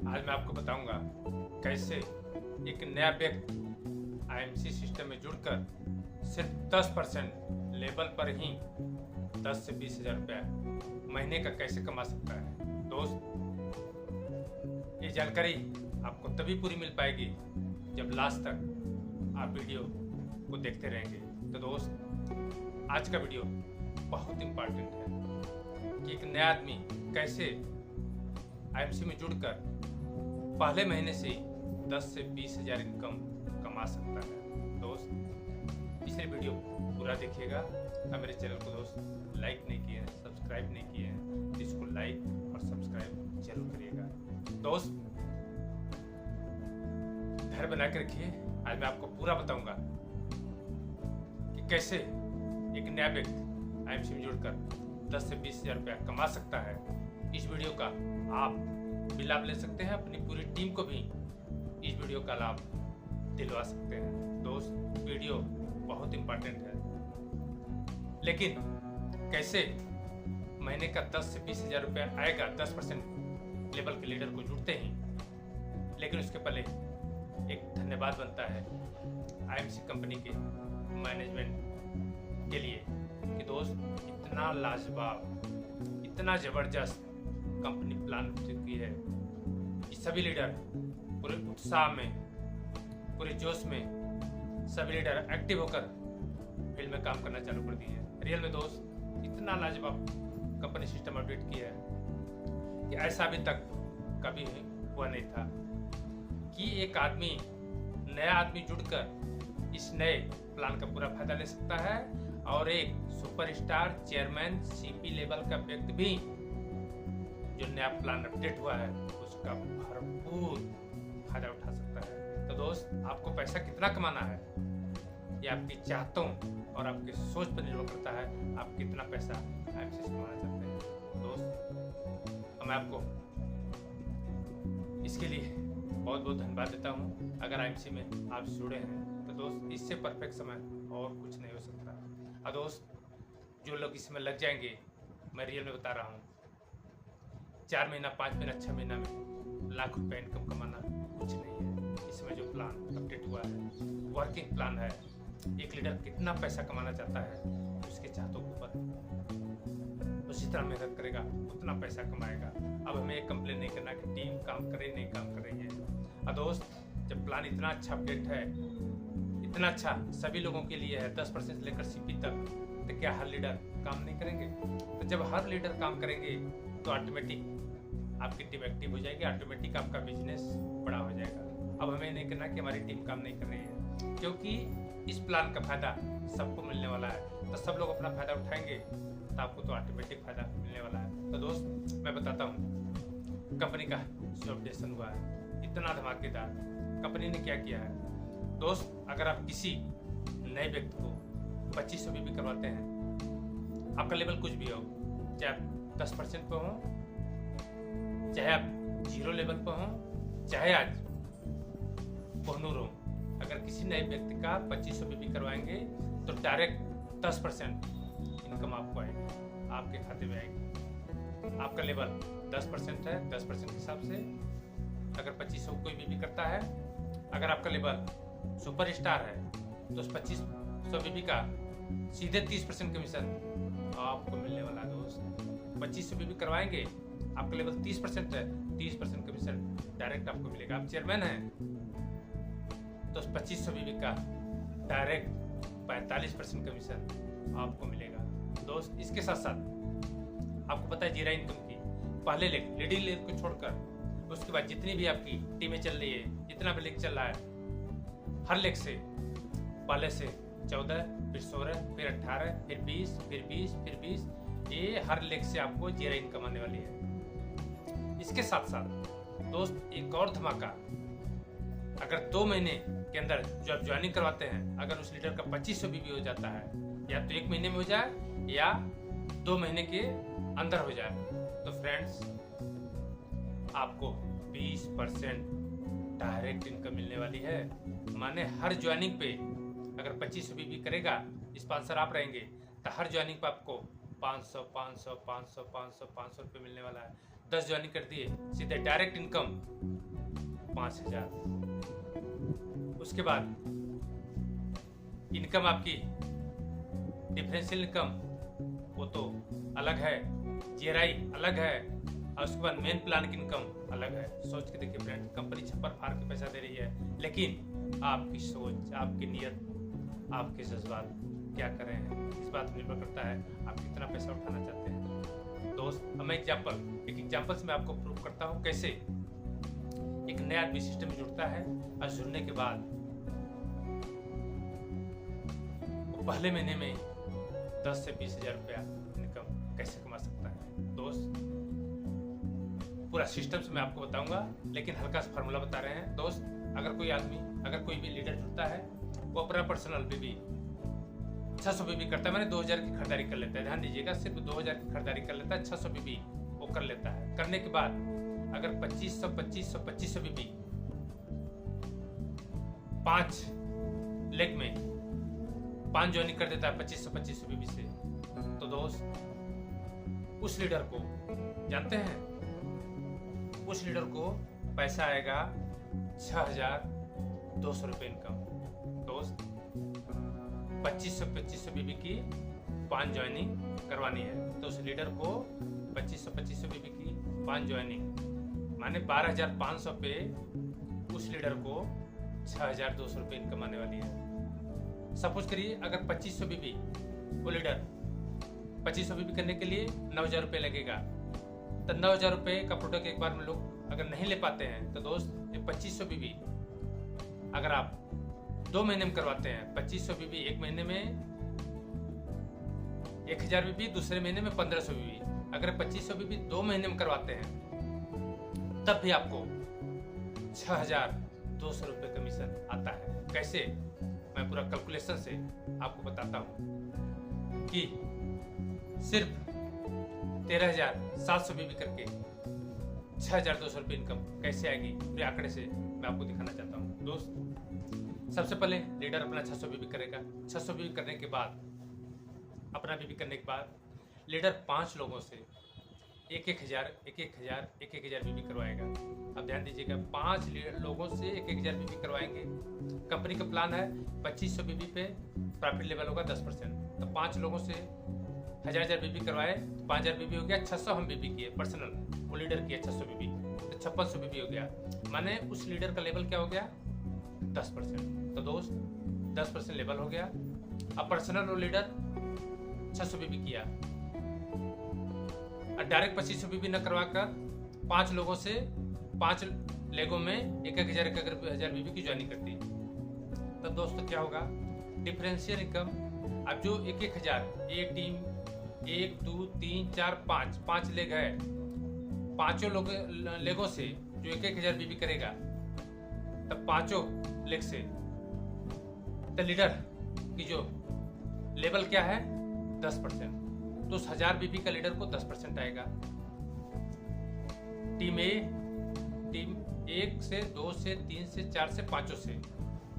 आज मैं आपको बताऊंगा कैसे एक नया व्यक्ति आईएमसी सिस्टम में जुड़कर सिर्फ 10% लेवल पर ही 10 से 20 हजार रुपया महीने का कैसे कमा सकता है। दोस्त, ये जानकारी आपको तभी पूरी मिल पाएगी जब लास्ट तक आप वीडियो को देखते रहेंगे। तो दोस्त, आज का वीडियो बहुत इम्पोर्टेंट है कि एक नया आदमी कैसे आईएमसी में जुड़कर पहले महीने से 10 से 20 हजार इनकम कमा सकता है। दोस्त, इसलिए वीडियो पूरा देखिएगा और मेरे चैनल को दोस्त लाइक नहीं किए हैं, सब्सक्राइब नहीं किए हैं तो इसको लाइक और सब्सक्राइब जरूर करिएगा। दोस्त, धैर्य बना के रखिए। आज मैं आपको पूरा बताऊंगा कि कैसे एक नया व्यक्ति आईएमसी में जुड़कर 10 से 20 हजार रुपया कमा सकता है। इस वीडियो का आप भी लाभ ले सकते हैं, अपनी पूरी टीम को भी इस वीडियो का लाभ दिलवा सकते हैं। दोस्त, वीडियो बहुत इम्पोर्टेंट है, लेकिन कैसे महीने का 10 से 20 हजार रुपया आएगा 10% लेवल के लीडर को जुड़ते ही। लेकिन उसके पहले एक धन्यवाद बनता है आईएमसी कंपनी के मैनेजमेंट के लिए कि दोस्त इतना लाजवाब, इतना जबरदस्त कंपनी प्लान की है कि सभी लीडर पूरे उत्साह में, पूरे जोश में सभी लीडर एक्टिव होकर फील्ड में काम करना चालू कर दिए हैं। रियल में दोस्त इतना लाजवाब कंपनी सिस्टम अपडेट किया है कि ऐसा अभी तक कभी हुआ नहीं था कि एक आदमी, नया आदमी जुड़कर इस नए प्लान का पूरा फायदा ले सकता है और एक सुपरस्टार चेयरमैन सीपी लेवल का व्यक्ति भी जो नया प्लान अपडेट हुआ है उसका भरपूर फायदा उठा सकता है। तो दोस्त, आपको पैसा कितना कमाना है ये आपकी चाहतों और आपकी सोच पर निर्भर करता है। आप कितना पैसा आईएमसी से कमाना चाहते हैं। दोस्त, मैं आपको इसके लिए बहुत बहुत धन्यवाद देता हूँ। अगर आईएमसी में आप जुड़े हैं तो दोस्त, इससे परफेक्ट समय और कुछ नहीं हो सकता। और दोस्त, जो लोग इसमें लग जाएंगे, मैं रियल में बता रहा हूँ, 4 महीना, 5 महीना, 6 महीना में लाख रुपए इनकम कमाना कुछ नहीं है। इसमें जो प्लान अपडेट हुआ है, वर्किंग प्लान है। एक लीडर कितना पैसा कमाना चाहता है उसके चाहतों के ऊपर उसी तरह मेहनत करेगा उतना पैसा कमाएगा। अब हमें एक कंप्लेन नहीं करना कि टीम काम करे नहीं काम कर रही है। और दोस्त, जब प्लान इतना अच्छा अपडेट है, इतना अच्छा सभी लोगों के लिए है, 10% से लेकर सीपी तक, तो क्या हर लीडर काम नहीं करेंगे? तो जब हर लीडर काम करेंगे तो ऑटोमेटिक आपकी टीम एक्टिव हो जाएगी, ऑटोमेटिक आपका बिजनेस बड़ा हो जाएगा। अब हमें नहीं करना कि हमारी टीम काम नहीं कर रही है, क्योंकि इस प्लान का फायदा सबको मिलने वाला है। तो सब लोग अपना फायदा उठाएंगे तो आपको तो ऑटोमेटिक फायदा मिलने वाला है। तो दोस्त, मैं बताता हूँ कंपनी का जो अपडेशन हुआ है इतना धमाकेदार। कंपनी ने क्या किया है दोस्त, अगर आप किसी नए व्यक्ति को 2500 भी करवाते हैं, आपका लेवल कुछ भी हो, चाहे आप 10% पे हो, चाहे आप 0 लेवल पे हो, चाहे आज कोहनूर हो, अगर किसी नए व्यक्ति का 2500 भी करवाएंगे तो डायरेक्ट 10% इनकम आपको आएगी, आपके खाते में आएगी। आपका लेवल 10% है, 10% के हिसाब से अगर 2500 कोई भी करता है, अगर आपका लेवल सुपर स्टार है तो उस 2500 बीबी का सीधे 30% कमीशन आपको मिलने वाला है। दोस्त, 2500 बीबी करवाएंगे, आपका लेवल 30% है, 30% कमीशन डायरेक्ट आपको मिलेगा। आप चेयरमैन हैं तो उस 2500 बीबी का डायरेक्ट 45% कमीशन आपको मिलेगा। दोस्त, इसके साथ साथ आपको पता है जीरा इनकम की पहले लेग, लीडिंग लेग को छोड़कर उसके बाद जितनी भी आपकी टीमें चल रही है, जितना भी लेग चल रहा है, हर लेग से पहले से 14, फिर 16, फिर 18, फिर 20, फिर 20, फिर 20, ये हर लेग से आपको जीरा इनकम आने वाली है। इसके साथ साथ दोस्त, एक और धमाका, अगर 2 महीने के अंदर जो आप ज्वाइनिंग करवाते हैं, अगर उस लीडर का 2500 भी हो जाता है, या तो 1 महीने में हो जाए या 2 महीने के अंदर हो जाए, तो फ्रेंड्स आपको 20% डायरेक्ट इनकम मिलने वाली है। माने हर ज्वाइनिंग पे अगर 2500 भी करेगा, स्पॉन्सर आप रहेंगे, तो हर ज्वाइनिंग पे आपको 500 500 500 500 500 रुपये मिलने वाला है। 10 ज्वाइनिंग कर दिए, सीधे डायरेक्ट इनकम 5,000। उसके बाद इनकम आपकी डिफरेंशियल इनकम वो तो अलग है, जीआरआई अलग है, और उसके बाद मेन प्लान की इनकम अलग है। सोच के देखिए फ्रेंड, कंपनी छप्पर फाड़ के पैसा दे रही है, लेकिन आपकी सोच, आपकी नीयत, आपके जज्बात क्या कर रहे हैं, इस बात पर निर्भर करता है आप कितना पैसा उठाना चाहते हैं। दोस्त, अब मैं एक एग्जाम्पल से मैं आपको प्रूव करता हूँ कैसे एक नया आदमी सिस्टम में जुड़ता है और जुड़ने के बाद वो पहले महीने में 10 से 20,000 रुपया इनकम कैसे कमा सकता है। दोस्त, पूरा सिस्टम से मैं आपको बताऊंगा, लेकिन हल्का सा फार्मूला बता रहे हैं। दोस्त, अगर कोई भी लीडर जुड़ता है, वो अपना पर्सनल बीबी 600 बीबी करता है, मैंने 2000 की खरीदारी कर लेता है। ध्यान दीजिएगा, सिर्फ 2000 की खरीदारी कर लेता है, 600 बीबी वो कर लेता है। करने के बाद अगर 2500 बीबी 5 लेग में 5 ज्वाइनिंग कर देता है 2500 बीबी से, तो दोस्त उस लीडर को जानते हैं, उस लीडर को पैसा आएगा 6,200 रुपये इनकम। दोस्त, 2500 बीबी की 5 ज्वाइनिंग करवानी है, तो उस लीडर को 2500 बीबी की 5 ज्वाइनिंग माने 12,500 पे उस लीडर को 6,200 रुपये इनकम आने वाली है। सपोज करिए अगर 2500 बीबी वो लीडर 2500 बीबी करने के लिए 9,000 रुपये लगेगा, तो 9,000 रुपये का प्रोडक्ट एक बार में लोग अगर नहीं ले पाते हैं, तो दोस्त ये 2500 बीबी अगर आप 2 महीने में करवाते हैं, 2500 बीबी एक महीने में 1,000 बीबी, दूसरे महीने में 1,500 बीबी, अगर 2500 बीबी 2 महीने में करवाते हैं, तब भी आपको 6,200 रुपये कमीशन आता है। कैसे, मैं पूरा कैलकुलेशन से आपको बताता हूँ कि सिर्फ 13,700 बीबी करके 6,200 रुपये इनकम कैसे आएगी, पूरे आंकड़े से मैं आपको दिखाना चाहता हूँ। दोस्त, सबसे पहले लीडर अपना 600 बीबी करेगा। 600 बीबी करने के बाद, अपना बीबी करने के बाद लीडर 5 लोगों से 1,000 बीबी करवाएगा। अब ध्यान दीजिएगा, 5 लोगों से 1,000 बीबी करवाएंगे। कंपनी का प्लान है 2500 बीबी पे प्रॉफिट लेवल होगा 10%, तो 5 लोगों से 1,000 बीबी करवाए, 5,000 बीबी हो गया। 600 हम बीबी किए पर्सनल, वो लीडर किया 600 बीबी, तो 5600 बीबी हो गया, माने उस लीडर का लेवल क्या हो गया 10%। तो दोस्त 10% लेवल हो गया। अब पर्सनल वो लीडर 600 बीबी किया और डायरेक्ट 2500 बीबी न करवाकर 5 लोगों से 5 लेगों में 1,000 बीबी की ज्वाइनिंग करती। तब दोस्तों क्या होगा, डिफरेंशियल इनकम। अब जो 1,000 एक टीम 1 2 3 4 5 लेग है, 5 लेगों से जो 1,000 बीबी करेगा, तब 5 लेग से तो लीडर की जो लेवल क्या है 10%, तो उस 1,000 बीबी का लीडर को 10% आएगा। टीम 1 से 2 से 3 से 4 से 5 से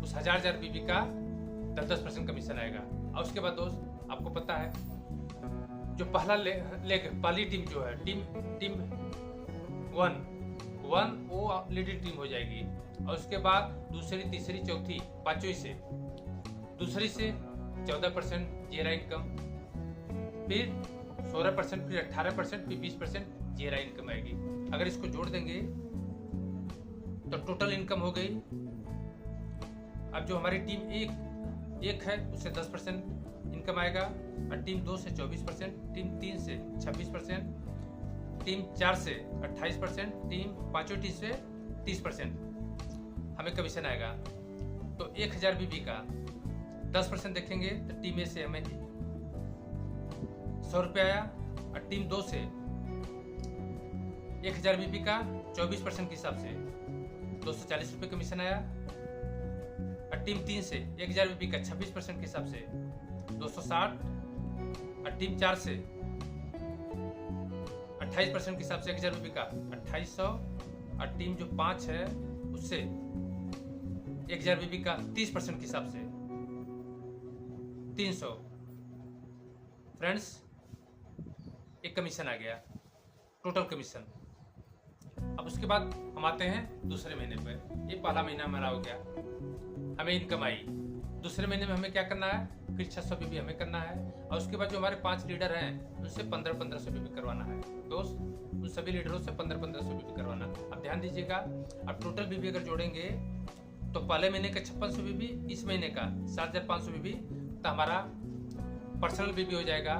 उस 1,000 बीबी का 10% कमीशन आएगा। और उसके बाद दोस्त आपको पता है जो पहला लेग पहली टीम जो है टीम 1 वो लीडिंग टीम हो जाएगी, और उसके बाद दूसरी तीसरी चौथी 5वीं से दूसरी से 14% जीआरआई इनकम, फिर 16%, फिर 18%, फिर 20% जीआरआई इनकम आएगी। अगर इसको जोड़ देंगे तो टोटल इनकम हो गई। अब जो हमारी टीम एक है उससे 10% इनकम आएगा, और टीम 2 से 24%, टीम 3 से 26%, टीम 4 से 28%, टीम 5वीं टीम से 30% हमें कमीशन आएगा। तो 1,000 बीबी का 10% देखेंगे तो टीम ए से हमें 100 रुपये आया, और टीम 2 से 1,000 बीबी का 24% के हिसाब से 240 रुपये कमीशन आया, और टीम 3 से 1,000 बीबी का 26% के हिसाब से 260, और टीम 4 से 28% के हिसाब से 1,000 बीबी का 2,800, और टीम जो 5 है उससे 1,000 बीबी का 30% के हिसाब से 300। फ्रेंड्स, एक कमीशन आ गया, टोटल कमीशन अब उसके बाद हम आते हैं दूसरे महीने पे। ये पहला महीना हमारा हो गया, हमें इनकम आई। दूसरे महीने में हमें क्या करना है, फिर 600 बीबी हमें करना है। और उसके बाद जो हमारे 5 लीडर हैं उनसे 1500 बीबी करवाना है दोस्त। उन सभी लीडरों से 1500 बीबी करवाना। अब ध्यान दीजिएगा, अब टोटल बीबी अगर जोड़ेंगे तो पहले महीने का 5600 बीबी, इस महीने का 7500 बीबी, तो हमारा पर्सनल बीबी हो जाएगा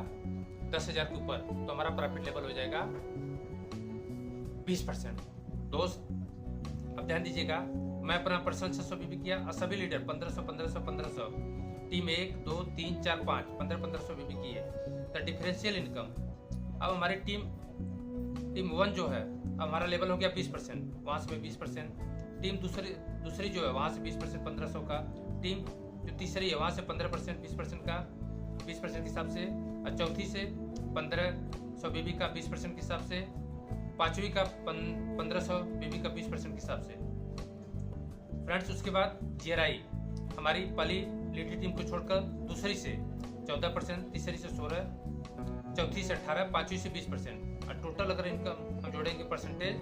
10,000 के ऊपर, तो हमारा प्रॉफिट लेवल हो जाएगा 20%। दोस्त अब ध्यान दीजिएगा, मैं अपना पर्सनल 600 बीबी किया और सभी लीडर 1500 टीम 1 2 3 4 5 1500 बीबी किए। तो डिफरेंशियल इनकम अब हमारी टीम 1 जो है, अब हमारा लेवल हो गया 20%, वहाँ से 20%। टीम दूसरी जो है वहाँ से 20% 1500 का। टीम जो तीसरी है वहाँ से 15% 20% का 20% के हिसाब से। और चौथी से 1500 बीबी का 20% के हिसाब से। पांचवी का 1500 बीबी का 20% के हिसाब से। फ्रेंड्स उसके बाद GRI हमारी पहली लीडर टीम को छोड़कर दूसरी से 14%, तीसरी से 16%, चौथी से 18%, पांचवी से 20%। और टोटल अगर इनकम हम जोड़ेंगे परसेंटेज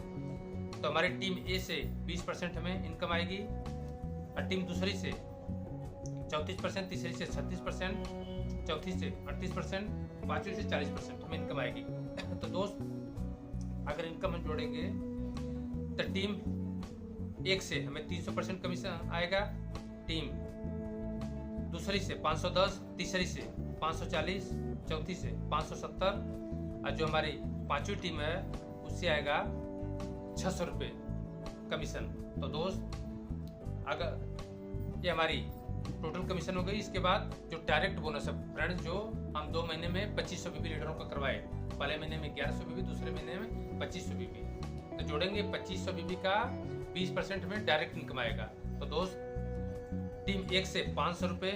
तो हमारी टीम A से 20% हमें इनकम आएगी। और टीम दूसरी से 34%, तीसरी से 36%, चौथी से 38%, पांचवी से 40% हमें इनकम आएगी। तो दोस्त अगर इनकम हम जोड़ेंगे तो टीम 1 से हमें 300% कमीशन आएगा। टीम दूसरी से 510, तीसरी से 540, चौथी से 570, और जो हमारी पांचवी टीम है उससे आएगा 600 रुपये कमीशन। तो दोस्त अगर ये हमारी टोटल कमीशन हो गई। इसके बाद जो डायरेक्ट बोनस है फ्रेंड्स, जो हम 2 महीने में 2500 बीबी लीडरों को करवाए, पहले महीने में 1100 बीबी, दूसरे महीने में 2500 बीबी, तो जोड़ेंगे 2500 बीबी का 20% हमें डायरेक्ट इनकम आएगा। तो दोस्त टीम 1 से 500 रुपये,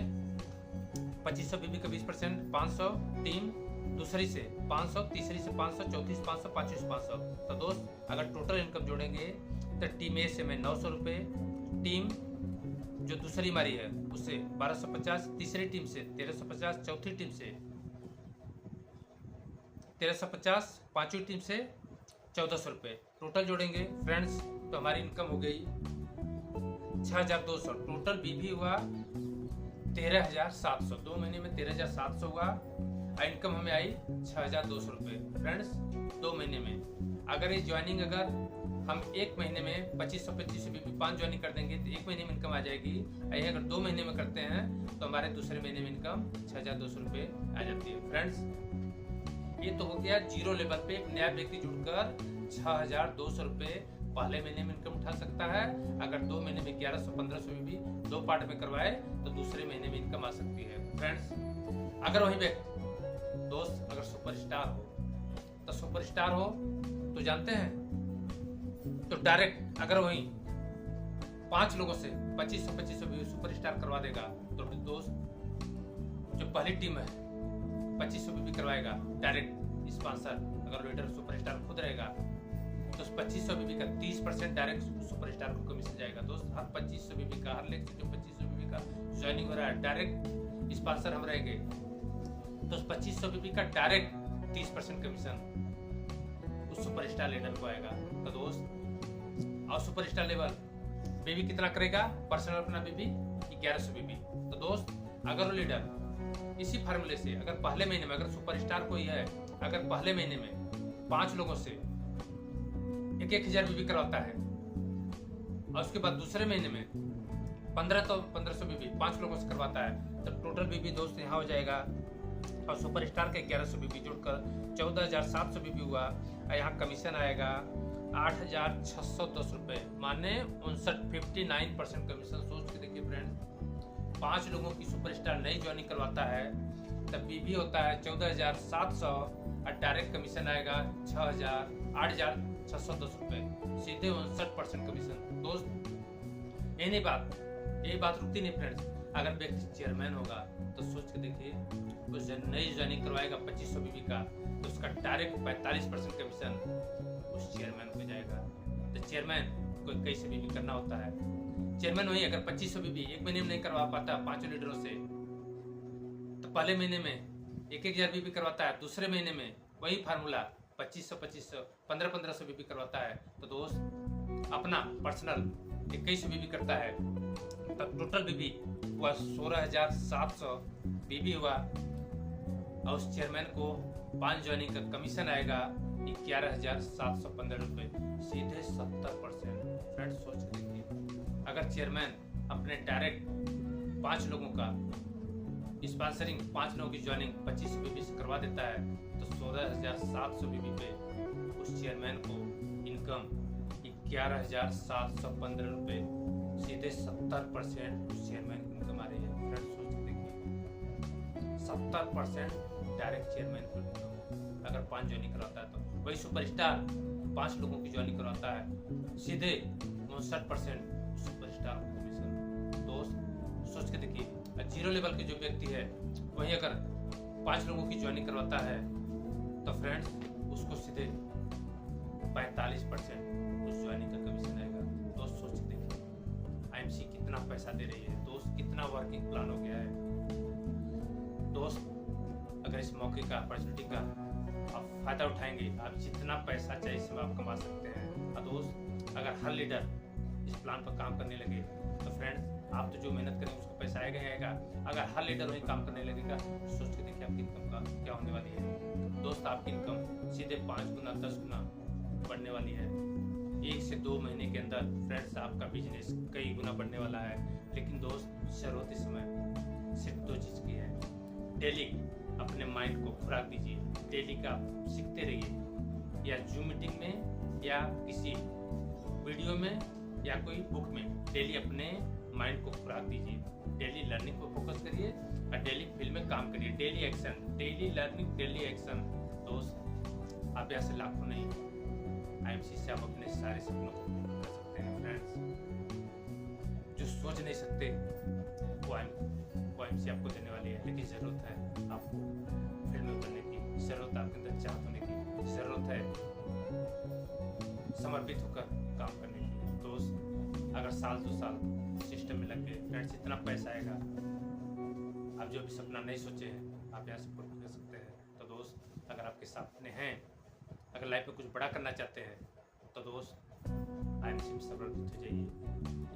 2500 बीबी का 20% 500। टीम दूसरी से 500, तीसरी से 500, चौथी से 500, पांचवी से 500। तो दोस्त अगर टोटल इनकम जोड़ेंगे तो टीम A से मैं 900 रुपये, टीम जो दूसरी हमारी है उससे 1250, तीसरी टीम से 1350, चौथी टीम से 1350, पांचवी टीम से 1400 रुपये। टोटल जोड़ेंगे फ्रेंड्स तो हमारी इनकम हो गई 6200। टोटल बीबी हुआ 13700। 2 महीने में 13700 हुआ और इनकम हमें आई 6200 रुपये फ्रेंड्स 2 महीने में। अगर ये ज्वाइनिंग अगर हम 1 महीने में 2500 बीबी 5 ज्वाइनिंग कर देंगे तो 1 महीने में इनकम आ जाएगी। यही अगर 2 महीने में करते हैं तो हमारे दूसरे महीने में इनकम 6200 रुपये आ जाती है। फ्रेंड्स ये तो हो गया जीरो लेवल पे एक नया व्यक्ति जुड़कर 6200 रुपये पहले महीने में इनकम उठा सकता है। अगर 2 महीने में 1100-1500 बीबी 2 पार्ट में करवाए तो दूसरे महीने में इनकम आ सकती है। फ्रेंड्स अगर वही व्यक्ति दोस्त अगर सुपरस्टार हो तो सुपरस्टार हो तो जानते हैं तो डायरेक्ट अगर वही 5 लोगों से 2500 भी सुपरस्टार करवा देगा तो दोस्त जो पहली टीम है 2500 भी करवाएगा डायरेक्ट स्पॉन्सर। अगर लीडर सुपरस्टार खुद रहेगा तो 2500 बीबी का 30% डायरेक्ट सुपरस्टार को कमीशन जाएगा। दोस्त हर 2500 बीबी का हर लेग से जो 2500 बीबी का ज्वाइनिंग हो रहा है डायरेक्ट स्पॉन्सर हम रहेंगे तो 2500 बीबी का डायरेक्ट 30% कमीशन उस सुपरस्टार लीडर को आएगा। तो दोस्त और सुपरस्टार लेवल बीबी कितना करेगा पर्सनल अपना बीबी 1100 बीबी। तो दोस्त अगर वो लीडर इसी फार्मूले से अगर पहले महीने में अगर सुपरस्टार कोई है अगर पहले महीने में 5 लोगों से 1,000 बीबी करवाता है और उसके बाद दूसरे महीने में 1500 बीबी 5 लोगों से करवाता है तो टोटल बीबी दोस्त यहाँ हो जाएगा। और सुपरस्टार के 1100 बीबी जोड़कर 14,700 बीबी हुआ और यहाँ कमीशन आएगा 8,610 रुपये माने 59% कमीशन। सोच के देखिए फ्रेंड 5 लोगों की सुपरस्टार नई ज्वाइनिंग करवाता है तब बीबी होता है 14,700 और डायरेक्ट कमीशन आएगा 8,610 रुपये सीधे 59% कमीशन। दोस्त यही बात रुकती नहीं फ्रेंड्स। अगर व्यक्ति चेयरमैन होगा तो सोच के देखिए उस नई ज्वाइनिंग करवाएगा 2500 बीबी का तो उसका डायरेक्ट 45% कमीशन उस चेयरमैन को जाएगा। तो चेयरमैन को कैसे बीबी करना होता है चेयरमैन वही अगर 2500 बीबी 1 महीने में नहीं करवा पाता 5 लीडरों से तो पहले महीने में 1,000 बीबी करवाता है दूसरे महीने में वही फार्मूला 2500 1500 बीबी करवाता है। तो दोस्त अपना पर्सनल 21 बीबी करता है तब टोटल बीबी हुआ 16,700 बीबी हुआ, और उस चेयरमैन को 5 ज्वाइनिंग का कमीशन आएगा 11,715 रुपये, सीधे 70%। फ्रेंड्स सोच के देखिए, अगर चेयरमैन अपने डायरेक्ट 5 लोगों का स्पॉन्सरिंग 5 लोगों की ज्वाइनिंग 25 बीबी से करवा देता है तो 16,700 बीबी पे उस चेयरमैन को इनकम 11,715 रुपये, सीधे 70% उस चेयरमैन की इनकम आ रही है। फ्रेंड्स सोच के देखिए, 70% डायरेक्ट चेयरमैन को इनकम अगर 5 ज्वाइनिंग करवाता है तो। वही सुपरस्टार 5 लोगों की ज्वाइनिंग करवाता है, सीधे 59% सुपरस्टार को कमीशन। दोस्त सोच के देखिए, जीरो लेवल के जो व्यक्ति है वही अगर 5 लोगों की ज्वाइनिंग करवाता है तो फ्रेंड्स उसको सीधे 45% उस ज्वाइनिंग का कमीशन आएगा। दोस्त सोच के देखिए, आईएमसी कितना पैसा दे रही है, दोस्त कितना वर्किंग प्लान हो गया है। दोस्त अगर इस मौके का, अपॉर्चुनिटी का आप फायदा उठाएंगे, आप जितना पैसा चाहिए इसमें आप कमा सकते हैं। और दोस्त अगर हर लीडर इस प्लान पर काम करने लगे तो फ्रेंड्स आप तो जो मेहनत करेंगे उसको पैसा आएगा ही आएगा। अगर हर लीडर वही काम करने लगेगा तो सोच के देखिए आपकी इनकम का क्या होने वाली है। दोस्त आपकी इनकम सीधे 5 गुना 10 गुना बढ़ने वाली है। 1 से 2 महीने के अंदर फ्रेंड्स आपका बिजनेस कई गुना बढ़ने वाला है। लेकिन दोस्त शुरुआती समय सिर्फ 2 चीज़ की है, डेली अपने माइंड को खुराक दीजिए, डेली का आप सीखते रहिए, या जूम मीटिंग में या किसी वीडियो में या कोई बुक में डेली अपने माइंड को खुराक दीजिए, डेली लर्निंग को फोकस करिए और डेली फील्ड में काम करिए। Daily action, daily learning, daily action. दोस्त आप यहाँ से लाखों नहीं, आईएमसी से आप अपने सारे सपनों को पूरा कर सकते हैं। फ्रेंड्स जो सोच नहीं सकते वो आईएमसी आपको देने वाली है, लेकिन ज़रूरत है आपको फील्ड में उतरने की, ज़रूरत आपके अंदर चाहत होने की, ज़रूरत है समर्पित होकर काम करने की। दोस्त अगर साल 2 साल सिस्टम में लग गए फ्रेंड्स, इतना पैसा आएगा, आप जो भी सपना नहीं सोचे हैं आप यहाँ से पूरा कर सकते हैं। तो दोस्त अगर आपके सपने हैं, अगर लाइफ में कुछ बड़ा करना चाहते हैं तो दोस्त आईएमसी में समर्पित हो जाइए।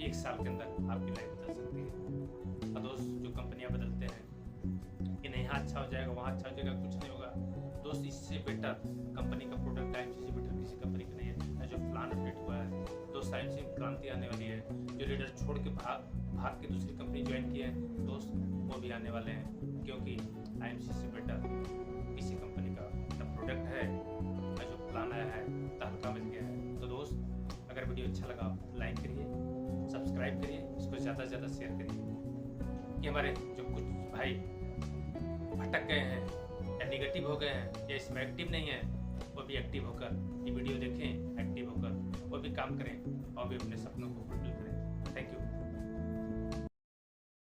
1 साल के अंदर आपकी लाइफ बदल सकती है। और दोस्त जो कंपनियां बदलते हैं कि नहीं यहाँ अच्छा हो जाएगा वहाँ अच्छा हो जाएगा, कुछ नहीं होगा। दोस्त इससे बेटर कंपनी का प्रोडक्ट आईएमसी से बेटर किसी कंपनी का नहीं है। जो प्लान अपडेट हुआ है दोस्त, आईएमसी में क्रांति आने वाली है। जो लीडर छोड़ के भाग के दूसरी कंपनी ज्वाइन किए हैं दोस्त, वो भी आने वाले हैं, क्योंकि आईएमसी से बेटर किसी कंपनी का प्रोडक्ट है, जो प्लान आया है तहलका मिल गया है। तो दोस्त अगर वीडियो अच्छा लगा लाइक करिए, सब्सक्राइब करिए, इसको ज़्यादा से ज़्यादा शेयर करिए कि हमारे जो कुछ भाई भटक गए हैं या निगेटिव हो गए हैं या इसमें एक्टिव नहीं है, वो भी एक्टिव होकर ये वीडियो देखें, एक्टिव होकर वो भी काम करें और भी अपने सपनों को फुलफिल करें। Thank you.